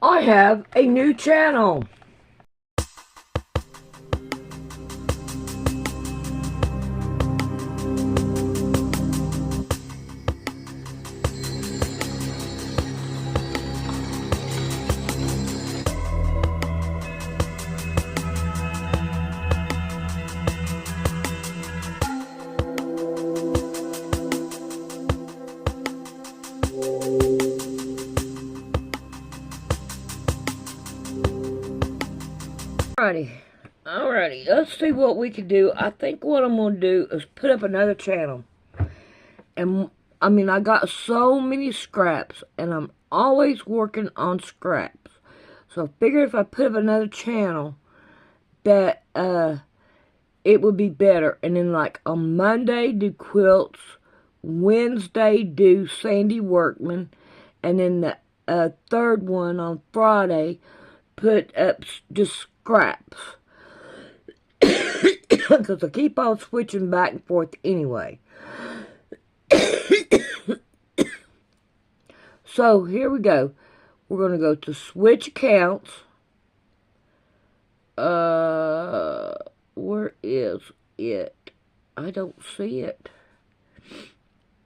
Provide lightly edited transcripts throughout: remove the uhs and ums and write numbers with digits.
I have a new channel. Alrighty, let's see what we can do. I think what I'm going to do is put up another channel. And, I got so many scraps, and I'm always working on scraps. So I figured if I put up another channel, that, it would be better. And then, like, on Monday, do quilts. Wednesday, do Sandy Workman. And then the third one on Friday, put up just scraps. Because I keep on switching back and forth anyway. So, here we go. We're going to go to switch accounts. Where is it? I don't see it.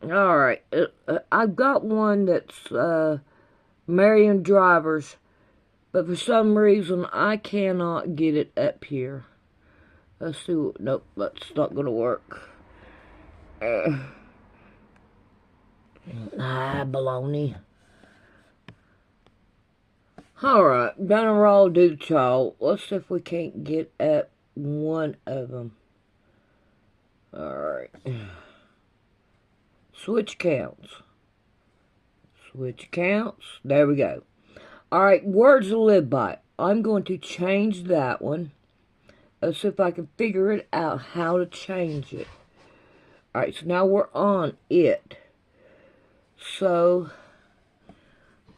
Alright. I've got one that's, Marion Drivers. But for some reason, I cannot get it up here. Let's see what, nope, that's not going to work. Baloney. Alright, gonna roll do y'all. Let's see if we can't get at one of them. Alright. Switch counts. Switch counts. There we go. Alright, words to live by. I'm going to change that one. Let's see if I can figure it out how to change it. Alright, so now we're on it. So,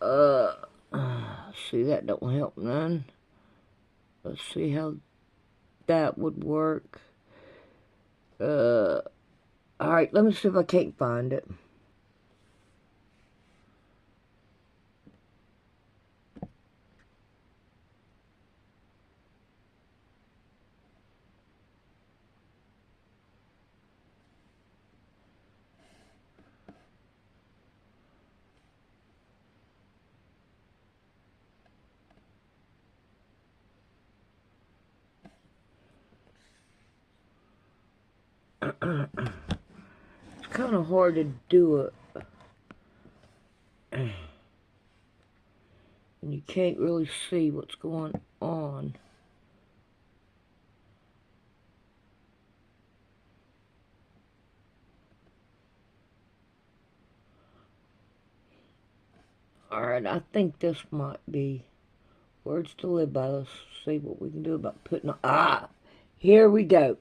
see, that don't help none. Let's see how that would work. Alright, let me see if I can't find it. It's kind of hard to do it. And you can't really see what's going on. Alright, I think this might be words to live by. Let's see what we can do about putting on. Here we go.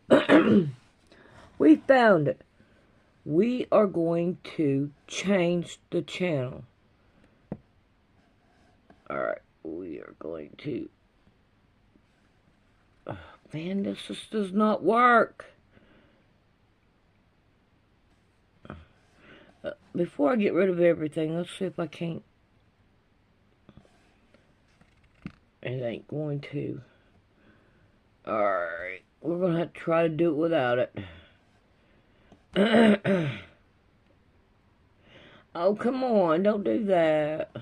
We found it. We are going to change the channel. Alright, we are going to... Oh, man, this just does not work. Before I get rid of everything, let's see if I can't... It ain't going to. Alright, we're going to have to try to do it without it. Oh, come on, don't do that.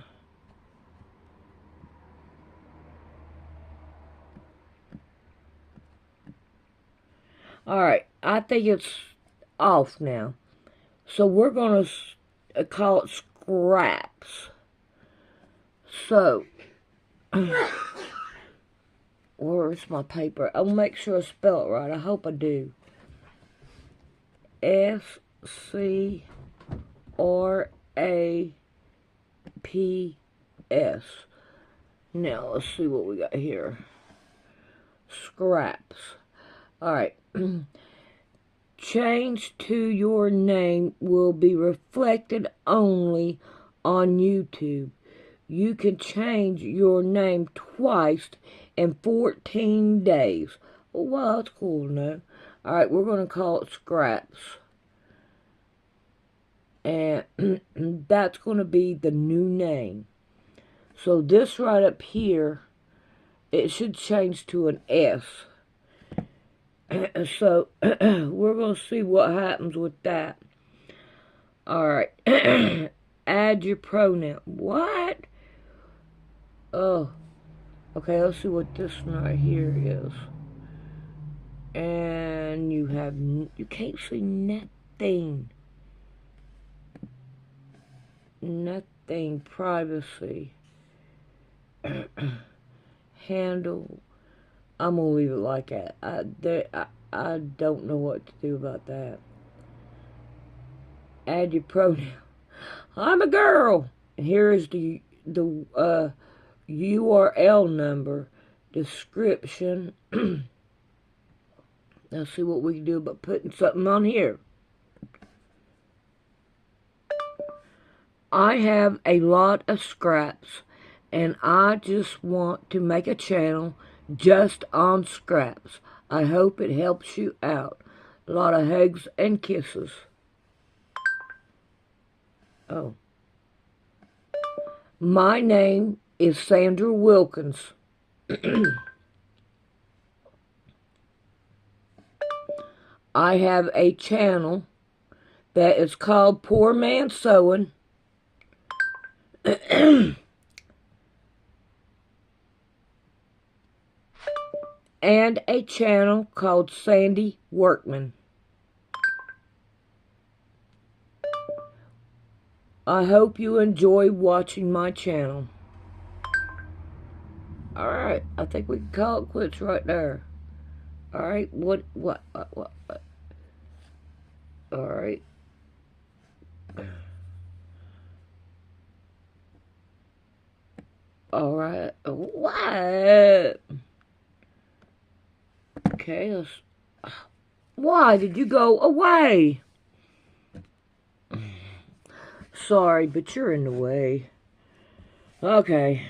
Alright, I think it's off now. So we're going to call it scraps. So, where's my paper? I'll make sure I spell it right. I hope I do. S-C-R-A-P-S. Now, let's see what we got here. Scraps. Alright. Change to your name will be reflected only on YouTube. You can change your name twice in 14 days. Oh, wow, that's cool to know. Alright, we're going to call it Scraps. And that's going to be the new name. So this right up here, it should change to an S. So we're going to see what happens with that. Alright. Add your pronoun. What? Oh. Okay, let's see what this one right here is. And you can't see nothing. Nothing. Privacy. Handle. I'm going to leave it like that. I don't know what to do about that. Add your pronoun. I'm a girl. And here is the URL number. Description. Let's see what we can do about putting something on here. I have a lot of scraps, and I just want to make a channel just on scraps. I hope it helps you out. A lot of hugs and kisses. Oh. My name is Sandra Wilkins. I have a channel that is called Poor Man Sewing. And a channel called Sandy Workman. I hope you enjoy watching my channel. Alright, I think we can call it quits right there. Alright, what? Alright. Alright, what? Okay, let's... Why did you go away? Sorry, but you're in the way. Okay.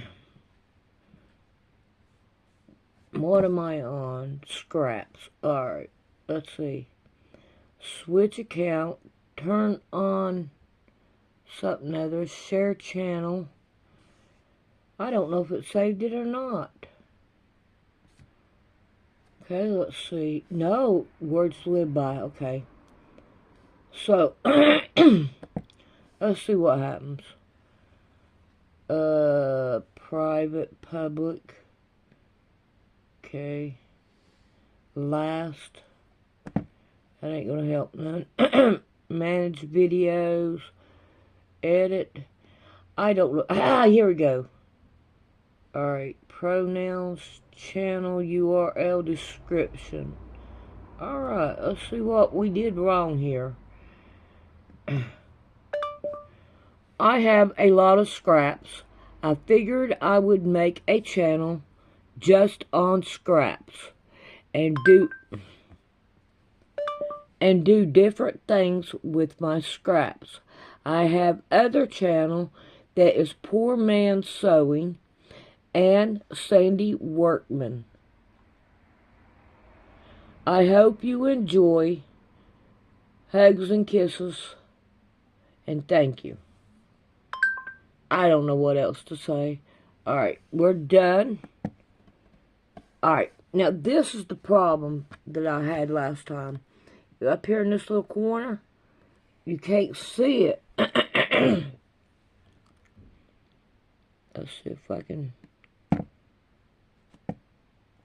What am I on? Scraps. Alright, let's see. Switch account. Turn on something other. Share channel. I don't know if it saved it or not. Okay, let's see. No, words to live by. Okay. So, let's see what happens. Private, public. Okay. Last. That ain't gonna help none. Manage videos. Edit. I don't know. Ah, here we go. Alright. Pronouns. Channel URL description. Alright. Let's see what we did wrong here. I have a lot of scraps. I figured I would make a channel just on scraps and do different things with my scraps. I have other channel that is Poor Man Sewing and Sandy Workman. I hope you enjoy. Hugs and kisses, and thank you. I don't know what else to say. Alright, we're done. Alright, now this is the problem that I had last time. Up here in this little corner, you can't see it. Let's see if I can...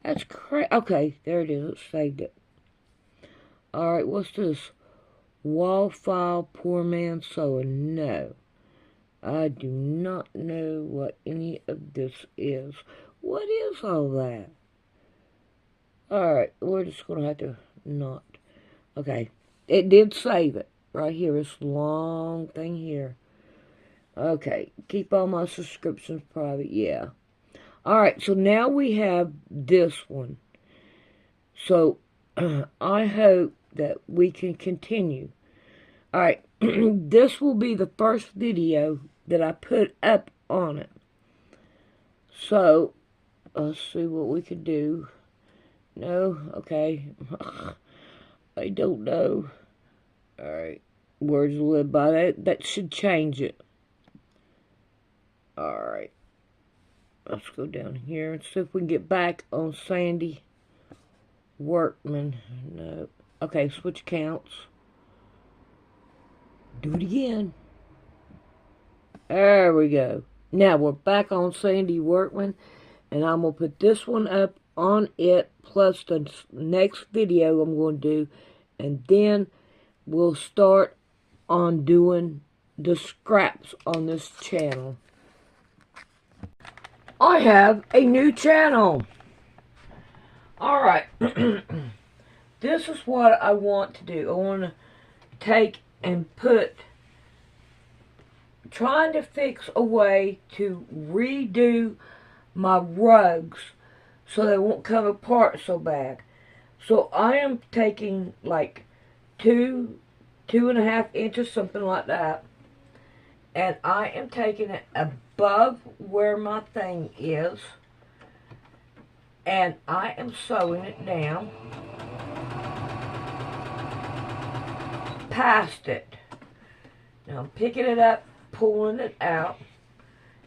That's crazy. Okay, there it is. It saved it. Alright, what's this? Wall file, Poor Man Sewing. No. I do not know what any of this is. What is all that? Alright, we're just going to have to not. Okay, it did save it. Right here, this long thing here. Okay, keep all my subscriptions private. Yeah. Alright, so now we have this one. So, I hope that we can continue. Alright, this will be the first video that I put up on it. So, let's see what we can do. No? Okay. I don't know. Alright. Words to live by. That should change it. Alright. let's go down here and see if we can get back on Sandy Workman. No. Okay, switch counts. Do it again. There we go. Now we're back on Sandy Workman, and I'm going to put this one up on it, plus the next video I'm going to do, and then we'll start on doing the scraps on this channel. I have a new channel. Alright, this is what I want to do. I want to take and trying to fix a way to redo my rugs so they won't come apart so bad. So I am taking like 2.5 inches, something like that, and I am taking it above where my thing is, and I am sewing it down past it. Now I'm picking it up, pulling it out,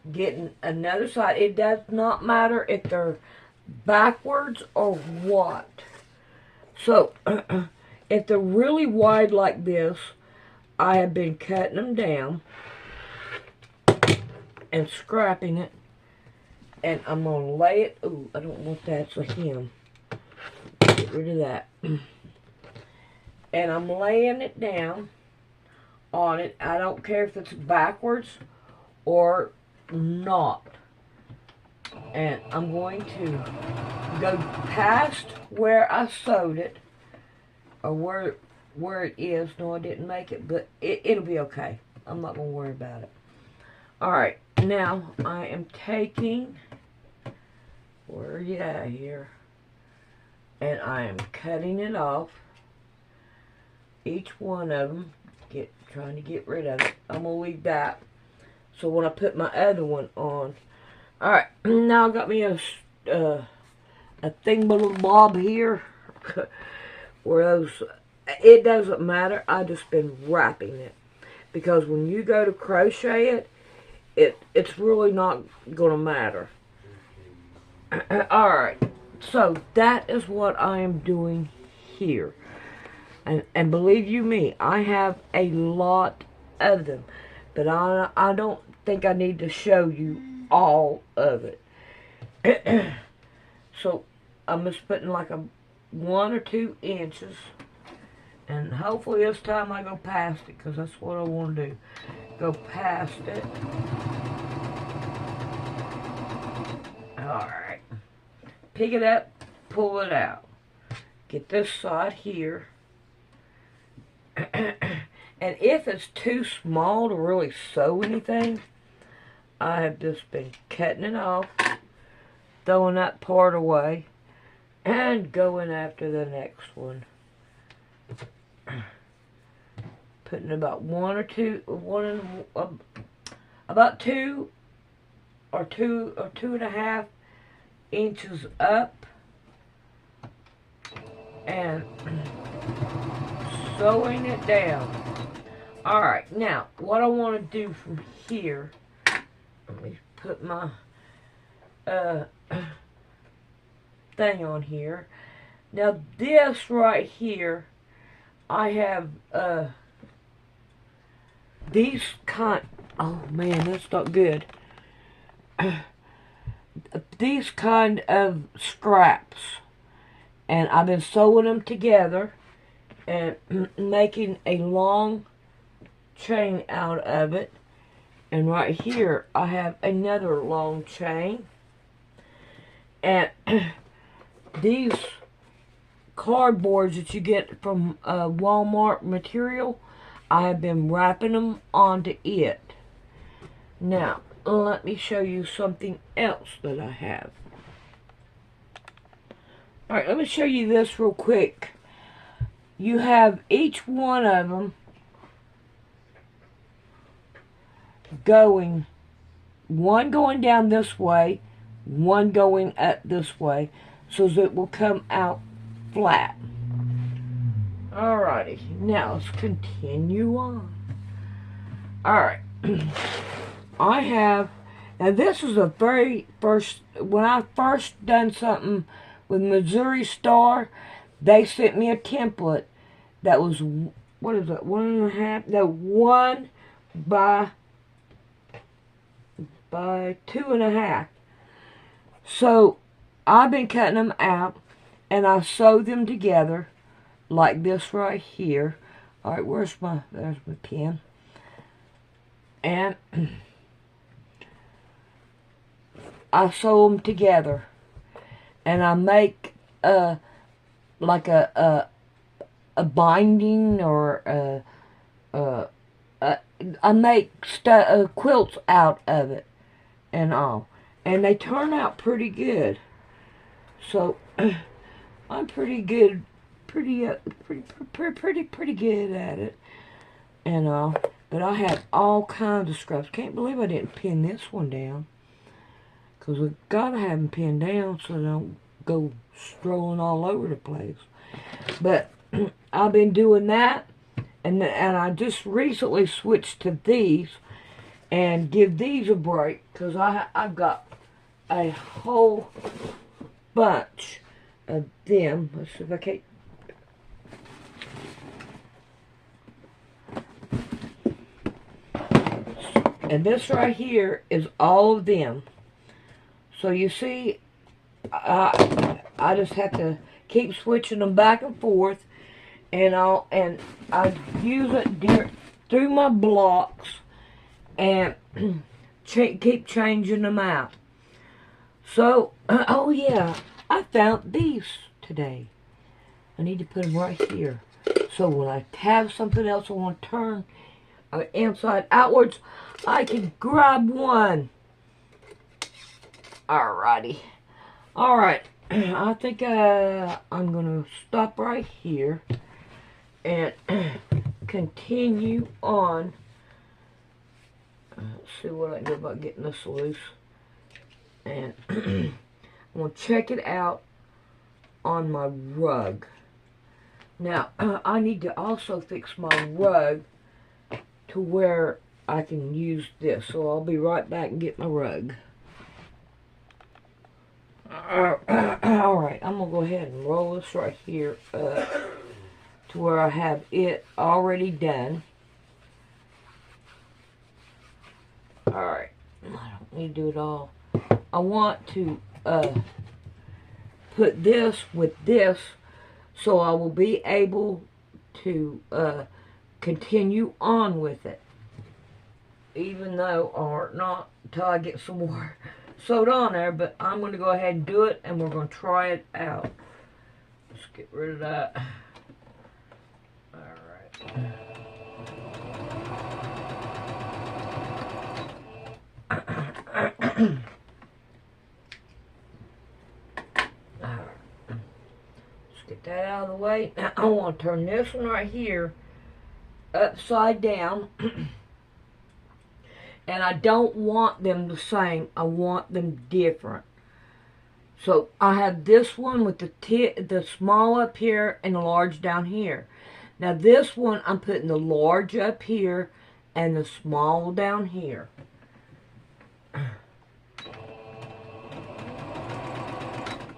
getting another side. It does not matter if they're backwards or what. So if they're really wide like this, I have been cutting them down and scrapping it, and I'm going to lay it. Ooh, I don't want that. It's a hem. Get rid of that. And I'm laying it down on it. I don't care if it's backwards or not. And I'm going to go past where I sewed it, or where it is. No, I didn't make it, but it'll be okay. I'm not going to worry about it. Alright, now I am taking, where are you at here? And I am cutting it off. Each one of them, trying to get rid of it. I'm going to leave that. So when I put my other one on. Alright, now I got me a thingamabob here. Where those, it doesn't matter. I just been wrapping it. Because when you go to crochet it's really not going to matter. Alright, so that is what I am doing here. And believe you me, I have a lot of them. But I don't think I need to show you all of it. So I'm just putting like 1 or 2 inches. And hopefully this time I go past it, because that's what I want to do. Go past it. Alright. Pick it up, pull it out. Get this side here. And if it's too small to really sew anything, I have just been cutting it off, throwing that part away, and going after the next one. Putting about 1 or 2, about 2 or 2.5 inches up, and sewing it down. Alright, now what I want to do from here, let me put my thing on here. Now this right here, I have these oh man, that's not good. These kind of scraps, and I've been sewing them together and making a long chain out of it. And right here I have another long chain, and these cardboards that you get from Walmart material, I have been wrapping them onto it. Now let me show you something else that I have. Alright, let me show you this real quick. You have each one of them going, one going down this way, one going up this way, so that it will come out flat. Alrighty, now let's continue on. Alright, I have Now this is the very first, when I first done something with Missouri Star, they sent me a template that was, what is it, 1.5, no, 1 by 2.5. So I've been cutting them out, and I sew them together like this right here. All right, there's my pen. And I sew them together, and I make like a binding, or I make quilts out of it and all, and they turn out pretty good. So I'm pretty good, pretty good at it and all. But I have all kinds of scraps. Can't believe I didn't pin this one down, because we've got to have them pinned down so they don't go strolling all over the place. But I've been doing that, and I just recently switched to these and give these a break, because I've got a whole bunch of them. Let's see if I can. And this right here is all of them. So you see, I just have to keep switching them back and forth, and I use it through my blocks, and keep changing them out. So, oh yeah, I found these today. I need to put them right here. So when I have something else I want to turn inside outwards, I can grab one. Alrighty. Alright, I think I'm going to stop right here and continue on. Let's see what I can do about getting this loose. And I'm going to check it out on my rug. Now, I need to also fix my rug to where I can use this. So I'll be right back and get my rug. Alright, I'm going to go ahead and roll this right here up to where I have it already done. Alright, I don't need to do it all. I want to put this with this, so I will be able to continue on with it, even though, or not until I get some more sewed on there. But I'm going to go ahead and do it, and we're going to try it out. Let's get rid of that. Alright. Get that out of the way. Now I want to turn this one right here upside down. And I don't want them the same. I want them different. So I have this one with the small up here and the large down here. Now this one, I'm putting the large up here and the small down here.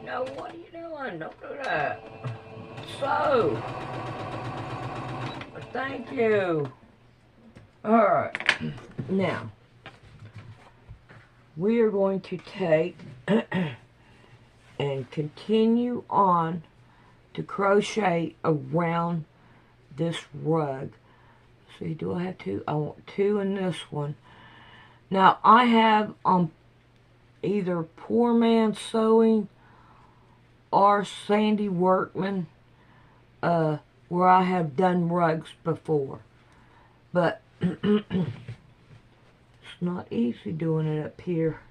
No, what are you doing? Don't do that. So, thank you. Alright, now, we are going to take and continue on to crochet around this rug. See, do I have two? I want two in this one. Now, I have on either Poor Man Sewing or Sandy Workman, where I have done rugs before. But it's not easy doing it up here.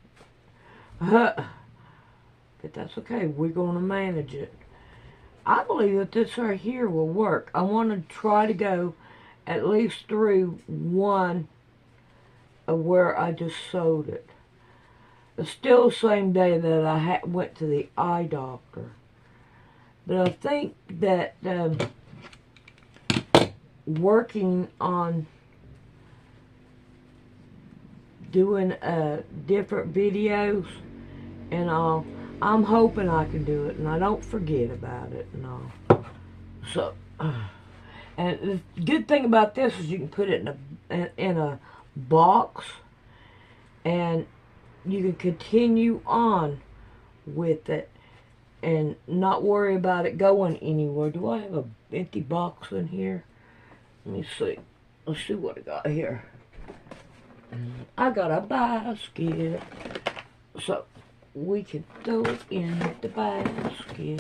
But that's okay. We're going to manage it. I believe that this right here will work. I want to try to go at least through one of where I just sewed it. It's still the same day that I went to the eye doctor. But I think that working on doing different videos and all. I'm hoping I can do it and I don't forget about it and all. So, and the good thing about this is you can put it in a box and you can continue on with it and not worry about it going anywhere. Do I have an empty box in here? Let me see. Let's see what I got here. I got a basket. So we can throw it in the basket. Let's see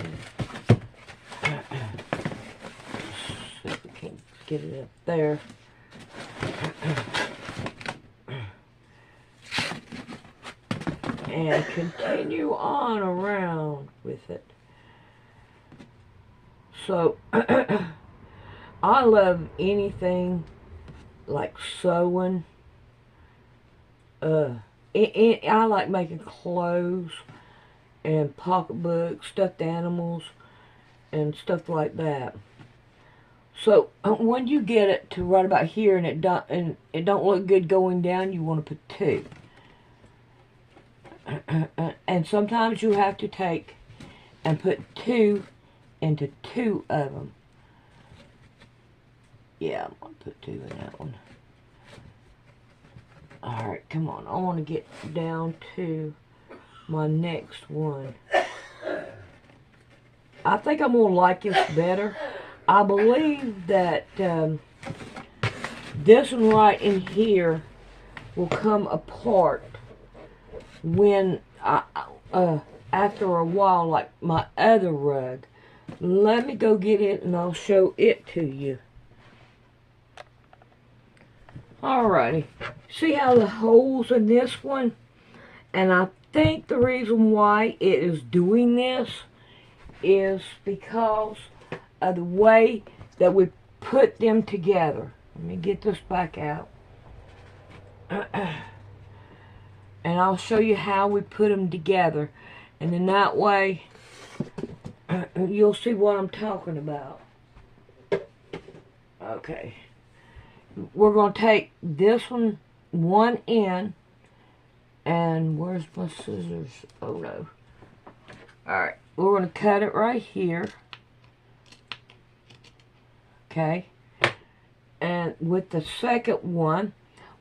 if we can get it up there. And continue on around with it. So, I love anything like sewing. I like making clothes and pocketbooks, stuffed animals, and stuff like that. So, when you get it to right about here and it don't look good going down, you want to put 2. And sometimes you have to take and put 2 into 2 of them. Yeah, I'm going to put 2 in that one. Alright, come on. I want to get down to my next one. I think I'm going to like this better. I believe that this one right in here will come apart when after a while, like my other rug. Let me go get it and I'll show it to you. Alrighty. See how the holes in this one? And I think the reason why it is doing this is because of the way that we put them together. Let me get this back out. And I'll show you how we put them together. And then that way, you'll see what I'm talking about. Okay. We're going to take this one end. And where's my scissors? Oh no. Alright. We're going to cut it right here. Okay. And with the second one,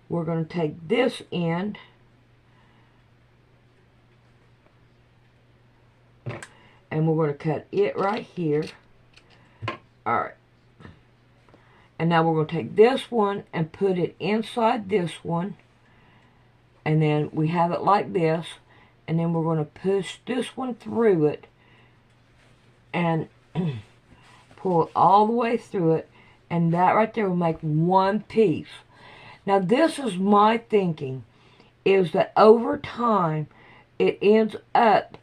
we're going to take this end. And we're going to cut it right here. Alright. And now we're going to take this one and put it inside this one. And then we have it like this. And then we're going to push this one through it. And pull it all the way through it. And that right there will make one piece. Now this is my thinking. Is that over time it ends up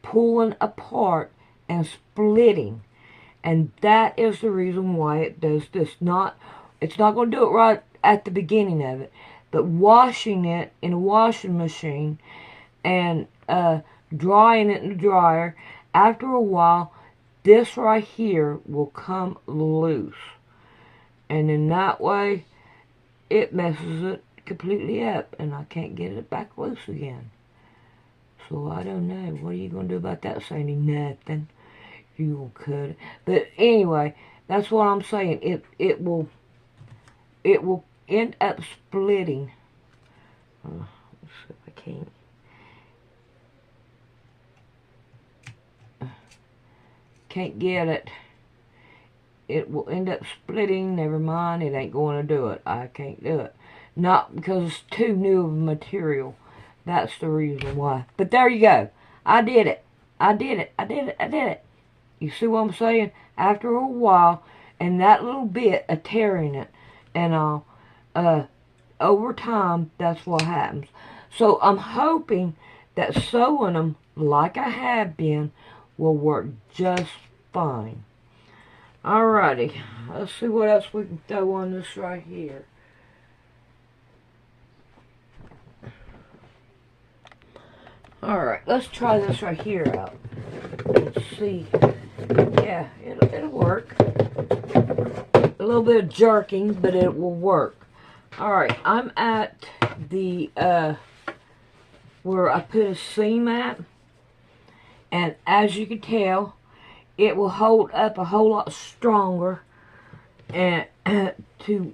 pulling apart and splitting, and that is the reason why it does this. It's not going to do it right at the beginning of it, but washing it in a washing machine and drying it in the dryer, after a while this right here will come loose, and in that way it messes it completely up and I can't get it back loose again. So I don't know. What are you going to do about that, Sandy? Nothing. You will cut it. But anyway, that's what I'm saying. It will end up splitting. Let's see if I can't get it. It will end up splitting. Never mind. It ain't going to do it. I can't do it. Not because it's too new of material. That's the reason why. But there you go. I did it. I did it. I did it. I did it. You see what I'm saying? After a while, and that little bit of tearing it, and over time, that's what happens. So I'm hoping that sewing them like I have been will work just fine. Alrighty. Let's see what else we can throw on this right here. Alright, let's try this right here out. Let's see. Yeah, it'll work. A little bit of jerking, but it will work. Alright, I'm at the, where I put a seam at. And as you can tell, it will hold up a whole lot stronger and to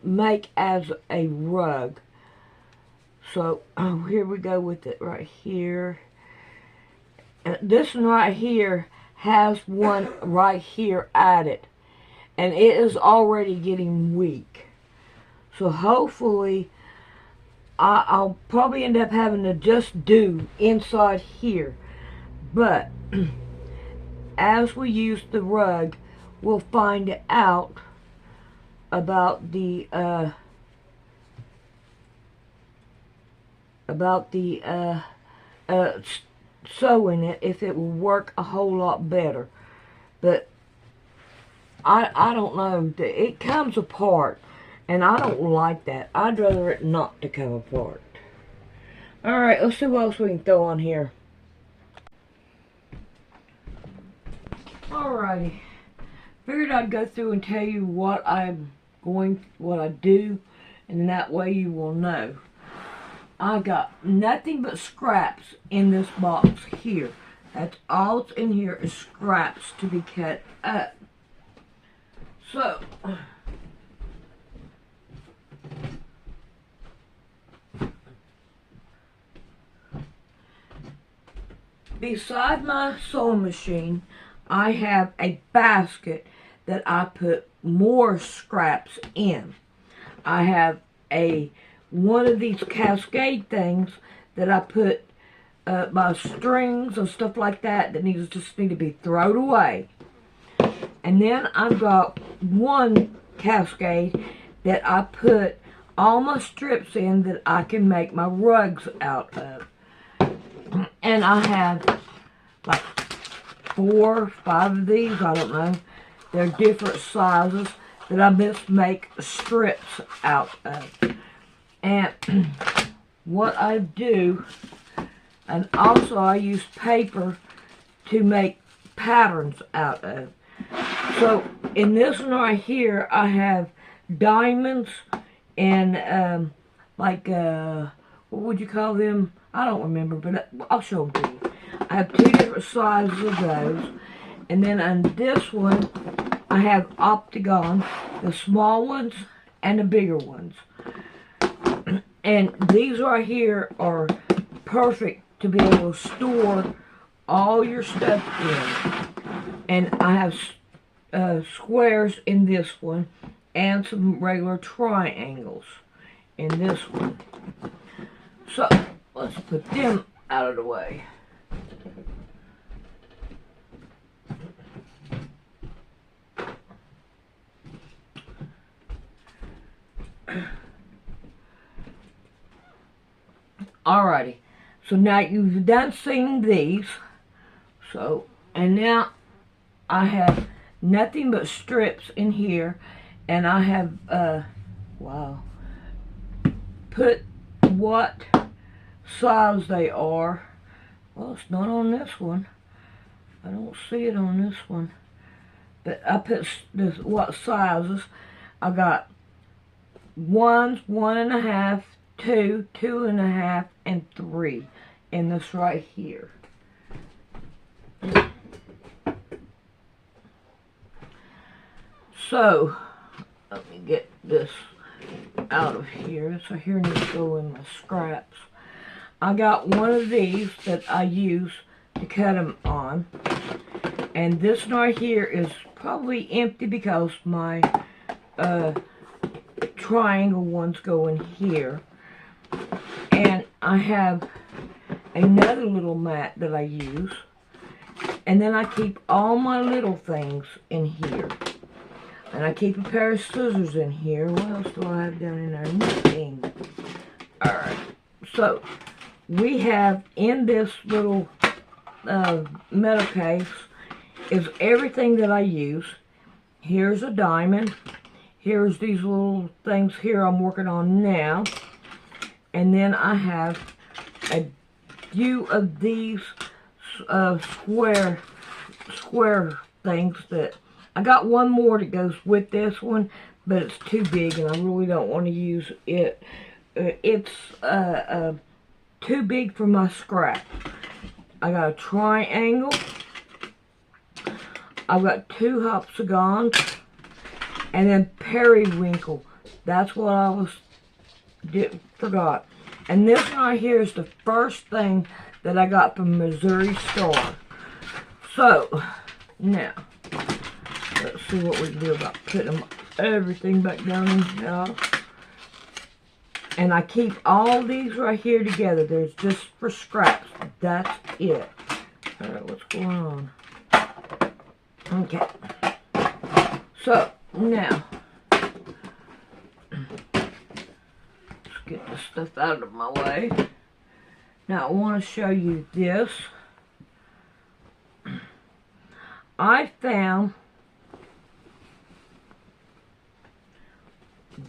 make as a rug. So here we go with it right here. And this one right here has one right here added, and it is already getting weak. So hopefully I'll probably end up having to just do inside here. But as we use the rug, we'll find out about the sewing it, if it will work a whole lot better. But I don't know. It comes apart, and I don't like that. I'd rather it not to come apart. Alright, let's see what else we can throw on here. Alrighty. Figured I'd go through and tell you what I do, and that way you will know. I got nothing but scraps in this box here. That's all that's in here is scraps to be cut up. So, beside my sewing machine, I have a basket that I put more scraps in. I have one of these cascade things that I put my strings and stuff like that just need to be thrown away. And then I've got one cascade that I put all my strips in that I can make my rugs out of. And I have like 4 or 5 of these, I don't know. They're different sizes that I just make strips out of. And what I do, and also I use paper to make patterns out of. So in this one right here, I have diamonds and what would you call them? I don't remember, but I'll show them to you. I have 2 different sizes of those. And then on this one, I have octagon, the small ones and the bigger ones. And these right here are perfect to be able to store all your stuff in. And I have squares in this one and some regular triangles in this one. So, let's put them out of the way. Alrighty, so now you've done seeing these, and now I have nothing but strips in here, and I have, put what size they are. Well, it's not on this one. I don't see it on this one, but I put what sizes. I got 1s, 1.5, 2, 2.5, and 3 in this right here. So, let me get this out of here. So here needs to go in my scraps. I got one of these that I use to cut them on. And this right here is probably empty because my triangle ones go in here. And I have another little mat that I use. And then I keep all my little things in here. And I keep a pair of scissors in here. What else do I have down in there? Nothing. Alright. So, we have in this little metal case is everything that I use. Here's a diamond. Here's these little things here I'm working on now. And then I have a few of these square things that I got one more that goes with this one, but it's too big and I really don't want to use it it's too big for my scrap. I got a triangle. I've got 2 hexagons. And then periwinkle. That's what I forgot. And this one right here is the first thing that I got from Missouri store. So, now, let's see what we can do about putting everything back down in here. And I keep all these right here together. There's just for scraps. That's it. Alright, what's going on? Okay. So, now, let's get this stuff out of my way. Now, I want to show you this. I found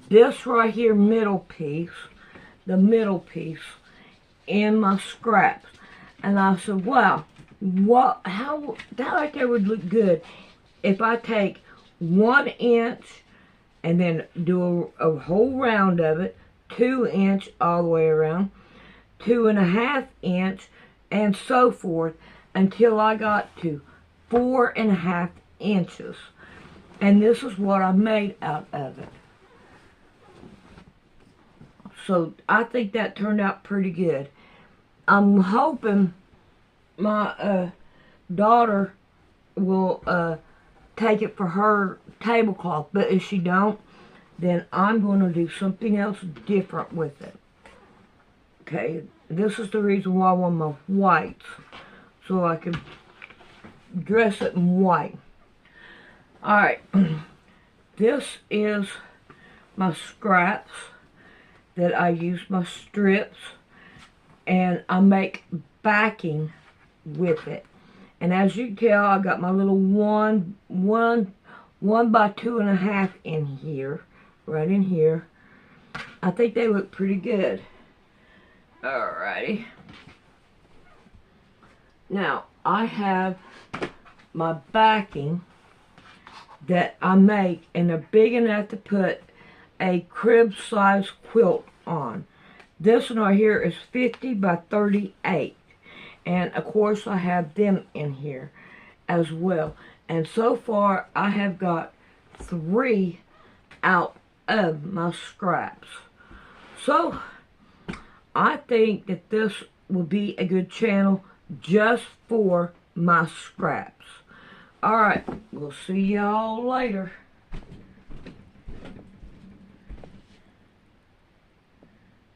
this right here middle piece, the middle piece, in my scraps. And I said, wow, how that right there would look good if I take 1 inch and then do a whole round of it, 2 inch all the way around, 2.5 inch, and so forth until I got to 4.5 inches. And this is what I made out of it. So I think that turned out pretty good. I'm hoping my daughter will take it for her tablecloth, but if she don't, then I'm going to do something else different with it. Okay, this is the reason why I want my whites, so I can dress it in white. Alright, this is my scraps that I use my strips, and I make backing with it. And as you can tell, I got my little one by 2.5 in here, right in here. I think they look pretty good. Alrighty. Now, I have my backing that I make, and they're big enough to put a crib size quilt on. This one right here is 50 by 38. And of course I have them in here as well. And so far I have got 3 out of my scraps. So I think that this will be a good channel just for my scraps. Alright, we'll see y'all later.